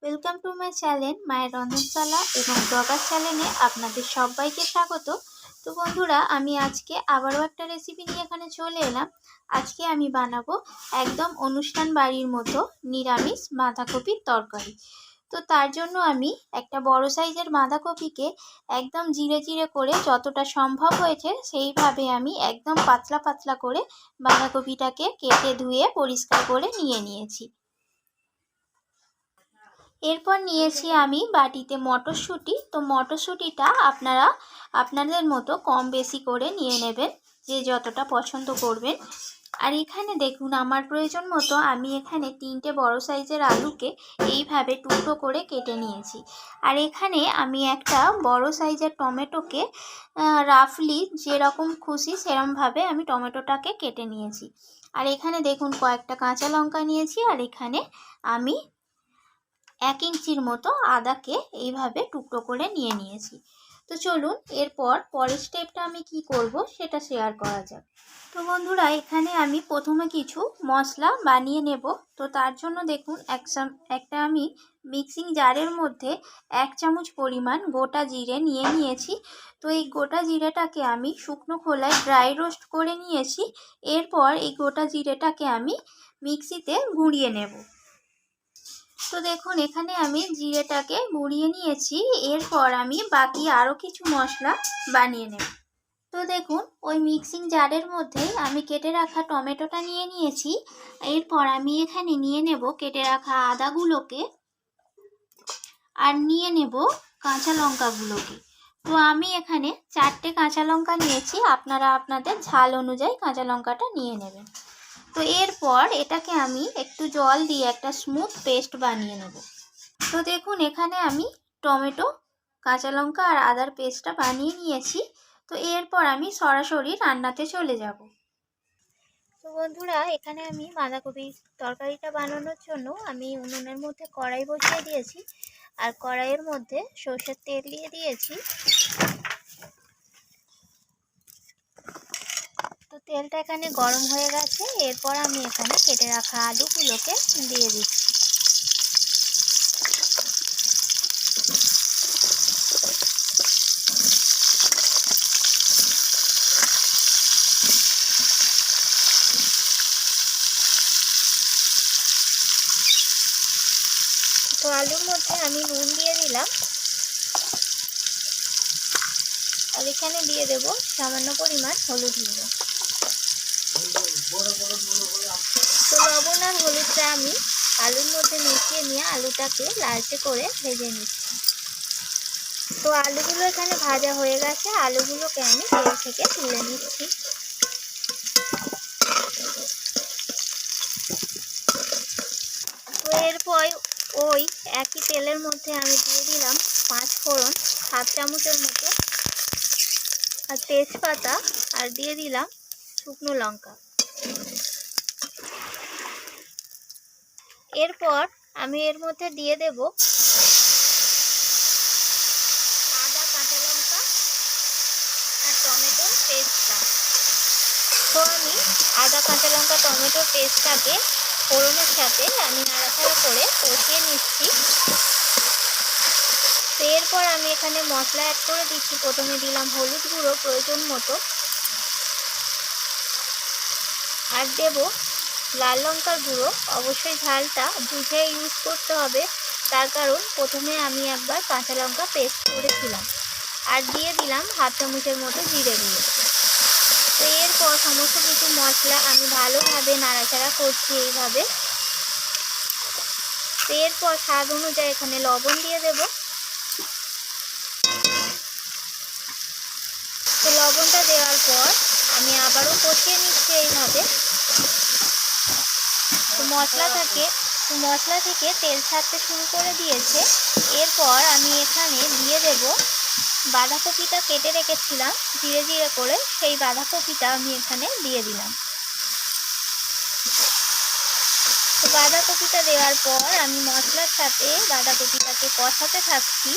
Welcome to my channel মায়ের রন্ধনশালা এবং blogger চ্যানেলে আপনাদের সবাইকে স্বাগত। তো বন্ধুরা, আমি আজকে আবারও একটা রেসিপি নিয়ে এখানে চলে এলাম। আজকে আমি বানাবো একদম অনুষ্ঠান বাড়ির মতো নিরামিষ বাঁধাকপির তরকারি। তো তার জন্য আমি একটা বড় সাইজের বাঁধাকপিকে একদম জিরে জিরে করে যতটা সম্ভব হয়েছে সেইভাবে আমি একদম পাতলা পাতলা করে বাঁধাকপিটাকে কেটে ধুয়ে পরিষ্কার করে নিয়েছি। এরপর নিয়েছি আমি বাটিতে মটরশুঁটি। তো মটরশুঁটিটা আপনারা আপনাদের মতো কম বেশি করে নিয়ে নেবেন, যে যতটা পছন্দ করবেন। আর এখানে দেখুন, আমার প্রয়োজন মতো আমি এখানে 3টে বড় সাইজের আলুকে এইভাবে টুকরো করে কেটে নিয়েছি। আর এখানে আমি একটা বড় সাইজের টমেটোকে রাফলি যেরকম খুশি সেরকমভাবে আমি টমেটোটাকে কেটে নিয়েছি। আর এখানে দেখুন কয়েকটা কাঁচা লঙ্কা নিয়েছি। আর এখানে আমি 1 ইঞ্চির মতো আদাকে এইভাবে টুকরো করে নিয়েছি। তো চলুন পরের স্টেপটা আমি কি করব সেটা শেয়ার করা যাক। তো বন্ধুরা, এখানে আমি প্রথমে কিছু মশলা বানিয়ে নেব। তো তার জন্য দেখুন একটা আমি মিক্সিং জারের মধ্যে 1 চামচ পরিমাণ গোটা জিরে নিয়েছি। তো এই গোটা জিরেটাকে আমি শুকনো খোলায় ড্রাই রোস্ট করে নিয়েছি। এরপর এই গোটা জিরেটাকে আমি মিক্সিতে গুঁড়িয়ে নেব। তো দেখুন, এখানে আমি জিরেটাকে গুঁড়িয়ে নিয়েছি। এরপর আমি বাকি আরও কিছু মশলা বানিয়ে নেব। তো দেখুন, ওই মিক্সিং জারের মধ্যেই আমি কেটে রাখা টমেটোটা নিয়েছি। এরপর আমি এখানে নিয়ে নেব কেটে রাখা আদাগুলোকে, আর নিয়ে নেব কাঁচা লঙ্কাগুলোকে। তো আমি এখানে 4টে কাঁচা লঙ্কা নিয়েছি, আপনারা আপনাদের ঝাল অনুযায়ী কাঁচা লঙ্কাটা নিয়ে নেবেন। তো এরপর এটাকে আমি একটু জল দিয়ে একটা স্মুথ পেস্ট বানিয়ে নেব। তো দেখুন, এখানে আমি টমেটো, কাঁচা লঙ্কা আর আদার পেস্টটা বানিয়ে নিয়েছি। তো এরপর আমি সরাসরি রান্নাতে চলে যাব। তো বন্ধুরা, এখানে আমি বাঁধাকপির তরকারিটা বানানোর জন্য আমি উনুনের মধ্যে কড়াই বসিয়ে দিয়েছি। আর কড়াইয়ের মধ্যে সর্ষের তেল দিয়ে দিয়েছি। তো তেলটা এখানে গরম হয়ে গেছে। এরপর আমি এখানে কেটে রাখা আলুগুলোকে দিয়ে দিচ্ছি। তো আলুর মধ্যে আমি নুন দিয়ে দিলাম। আর এখানে দিয়ে দেব সামান্য পরিমাণ হলুদ গুঁড়ো। তো লবণ আর হলুদটা আমি আলুর মধ্যে মিশিয়ে নিয়ে আলুটাকে লালচে করে ভেজে নিচ্ছি। তো আলুগুলো এখানে ভাজা হয়ে গেছে। আলুগুলোকে আমি তেল থেকে তুলে নিচ্ছি। তো এরপর ওই একই তেলের মধ্যে আমি দিয়ে দিলাম 5 ফোড়ন 7 চামচের মতো, আর তেজপাতা, আর দিয়ে দিলাম শুকনো লঙ্কা। এরপর আমি এর মধ্যে দিয়ে দেব আদা, কাঁচা লঙ্কা আর টমেটোর পেস্টটা। তো আমি আদা, কাঁচা লঙ্কা, টমেটোর পেস্টটাকে ফোড়নের সাথে আমি নাড়াচাড়া করে কষিয়ে নিচ্ছি। তো এরপর আমি এখানে মশলা অ্যাড করে দিচ্ছি। প্রথমে দিলাম হলুদ গুঁড়ো প্রয়োজন মতো, আর দেব লাল লঙ্কার গুঁড়ো। অবশ্যই ঝালটা বুঝে ইউজ করতে হবে, তার কারণ প্রথমে আমি একবার কাঁচা লঙ্কা পেস্ট করেছিলাম। আর দিয়ে দিলাম 1/2 চামচের মতো জিরে গুঁড়ো। তো এরপর সমস্ত কিছু মশলা আমি ভালোভাবে নাড়াচাড়া করছি এইভাবে। তো এরপর স্বাদ অনুযায়ী এখানে লবণ দিয়ে দেব। তো লবণটা দেওয়ার পর আমি আবারও কষিয়ে নিচ্ছি এইভাবে। তো মশলা থেকে তেল ছাড়তে শুরু করে দিয়েছে। এরপর আমি এখানে দিয়ে দেব বাঁধাকপিটা কেটে রেখেছিলাম জিরে জিরে করে, সেই বাঁধাকপিটা আমি এখানে দিয়ে দিলাম। তো বাঁধাকপিটা দেওয়ার পর আমি মশলার সাথে বাঁধাকপিটাকে কষাতে থাকছি।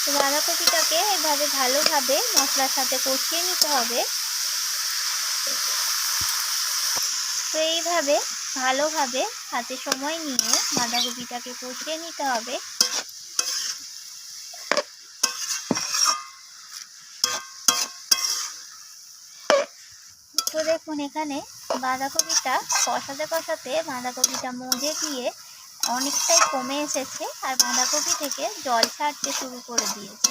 তো বাঁধাকপিটাকে এভাবে ভালোভাবে মশলার সাথে কষিয়ে নিতে হবে। তো এইভাবে ভালোভাবে হাতে সময় নিয়ে বাঁধাকপিটাকে কষিয়ে নিতে হবে। তো দেখুন এখানে বাঁধাকপিটা কষাতে বাঁধাকপিটা মজে গিয়ে অনেকটাই কমে এসেছে আর বাঁধাকপি থেকে জল ছাড়তে শুরু করে দিয়েছে।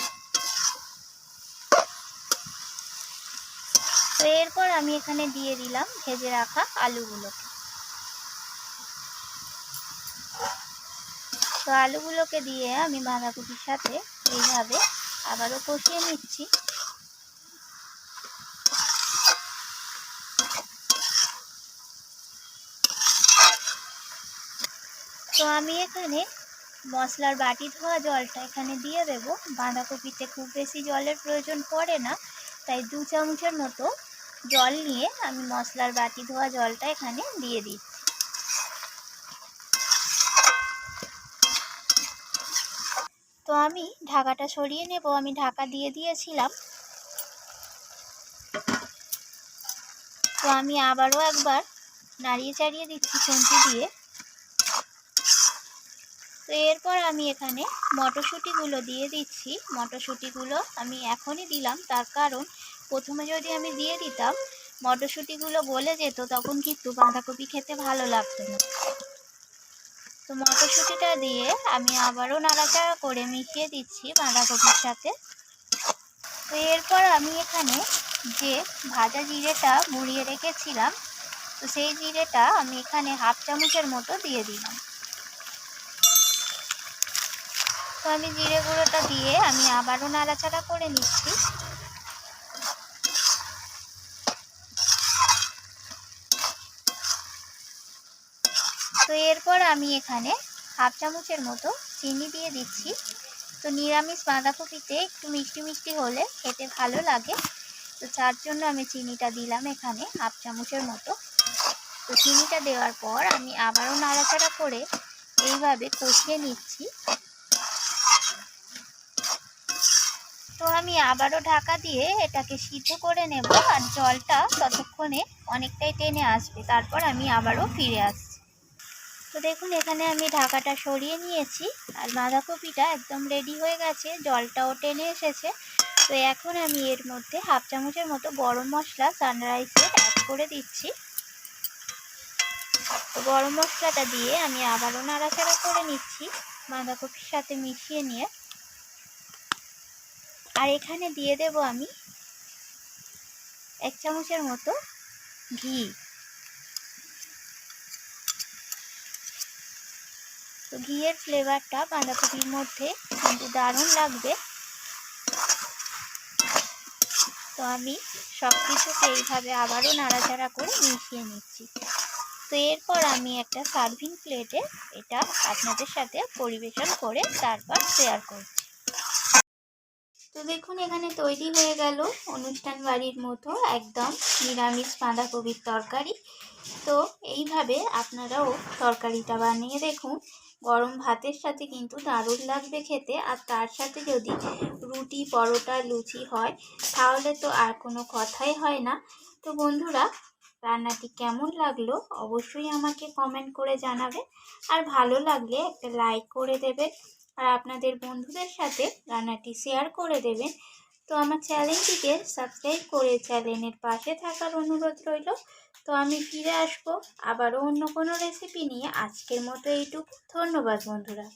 তো এরপর আমি এখানে দিয়ে দিলাম ভেজে রাখা আলুগুলোকে। তো আলুগুলোকে দিয়ে আমি বাঁধাকপির সাথে এইভাবে আবারও কষিয়ে নিচ্ছি। তো আমি এখানে মশলার বাটি ধোয়া জলটা এখানে দিয়ে দেব। বাঁধাকপিতে খুব বেশি জলের প্রয়োজন পড়ে না, তাই 2 চামচের মতো জল নিয়ে আমি মশলার বাটি ধোয়া জলটা এখানে দিয়ে দিচ্ছি। তো আমি ঢাকাটা সরিয়ে নেব। আমি ঢাকা দিয়ে দিয়েছিলাম। তো আমি আবারও একবার নাড়িয়ে চাড়িয়ে দিচ্ছি খুন্তি দিয়ে। তো এরপর আমি এখানে মটরশুঁটিগুলো দিয়ে দিচ্ছি। মটরশুঁটিগুলো আমি এখনই দিলাম, তার কারণ প্রথমে যদি আমি দিয়ে দিতাম মটরশুঁটিগুলো গলে যেত, তখন কিন্তু বাঁধাকপি খেতে ভালো লাগতো না। তো মটরশুঁটিটা দিয়ে আমি আবারও নাড়াচাড়া করে মিশিয়ে দিচ্ছি বাঁধাকপির সাথে। তো এরপর আমি এখানে যে ভাজা জিরেটা গুঁড়িয়ে রেখেছিলাম, তো সেই জিরেটা আমি এখানে 1/2 চামচের মতো দিয়ে দিলাম। তো আমি জিরে গুঁড়োটা দিয়ে আমি আবারও নাড়াচাড়া করে নিচ্ছি। তো এরপর আমি এখানে 1/2 চামচের মতো চিনি দিয়ে দিচ্ছি। তো নিরামিষ বাঁধাকপিতে একটু মিষ্টি মিষ্টি হলে খেতে ভালো লাগে, তো তার জন্য আমি চিনিটা দিলাম এখানে 1/2 চামচের মতো। তো চিনিটা দেওয়ার পর আমি আবারও নাড়াচাড়া করে এইভাবে কষিয়ে নিচ্ছি। তো আমি আবারও ঢাকা দিয়ে এটাকে সিদ্ধ করে নেব, আর জলটা ততক্ষণে অনেকটাই টেনে আসবে, তারপর আমি আবারও ফিরে আসছি। তো দেখুন এখানে আমি ঢাকাটা সরিয়ে নিয়েছি আর বাঁধাকপিটা একদম রেডি হয়ে গেছে, জলটাও টেনে এসেছে। তো এখন আমি এর মধ্যে 1/2 চামচের মতো গরম মশলা সানরাইজের অ্যাড করে দিচ্ছি। তো গরম মশলাটা দিয়ে আমি আবারও নাড়াচাড়া করে নিচ্ছি বাঁধাকপির সাথে মিশিয়ে নিয়ে। আর এখানে দিয়ে দেব আমি 1 চামচের মতো ঘি। তো ঘিয়ের ফ্লেভারটা বাঁধাকপির মধ্যে কিন্তু দারুণ লাগবে। তো আমি সব কিছুকে এইভাবে আবারও নাড়াচাড়া করে মিশিয়ে নিচ্ছি। তো এরপর আমি একটা সার্ভিং প্লেটে এটা আপনাদের সাথে পরিবেশন করে তারপর শেয়ার করছি। তো দেখুন এখানে তৈরি হয়ে গেল অনুষ্ঠান বাড়ির মতো একদম নিরামিষ বাঁধাকপির তরকারি। তো এইভাবে আপনারাও তরকারিটা বানিয়ে দেখুন, গরম ভাতের সাথে কিন্তু দারুণ লাগবে খেতে। আর তার সাথে যদি রুটি, পরোটা, লুচি হয় তাহলে তো আর কোনো কথাই হয় না। তো বন্ধুরা, রান্নাটি কেমন লাগলো অবশ্যই আমাকে কমেন্ট করে জানাবেন, আর ভালো লাগলে একটা লাইক করে দেবেন, আর আপনাদের বন্ধুদের সাথে রান্নাটি শেয়ার করে দেবেন। তো আমার চ্যানেলটিকে সাবস্ক্রাইব করে চ্যানেলের পাশে থাকার অনুরোধ রইল। তো আমি ফিরে আসবো আবারও অন্য কোনো রেসিপি নিয়ে। আজকের মতো এইটুকু। ধন্যবাদ বন্ধুরা।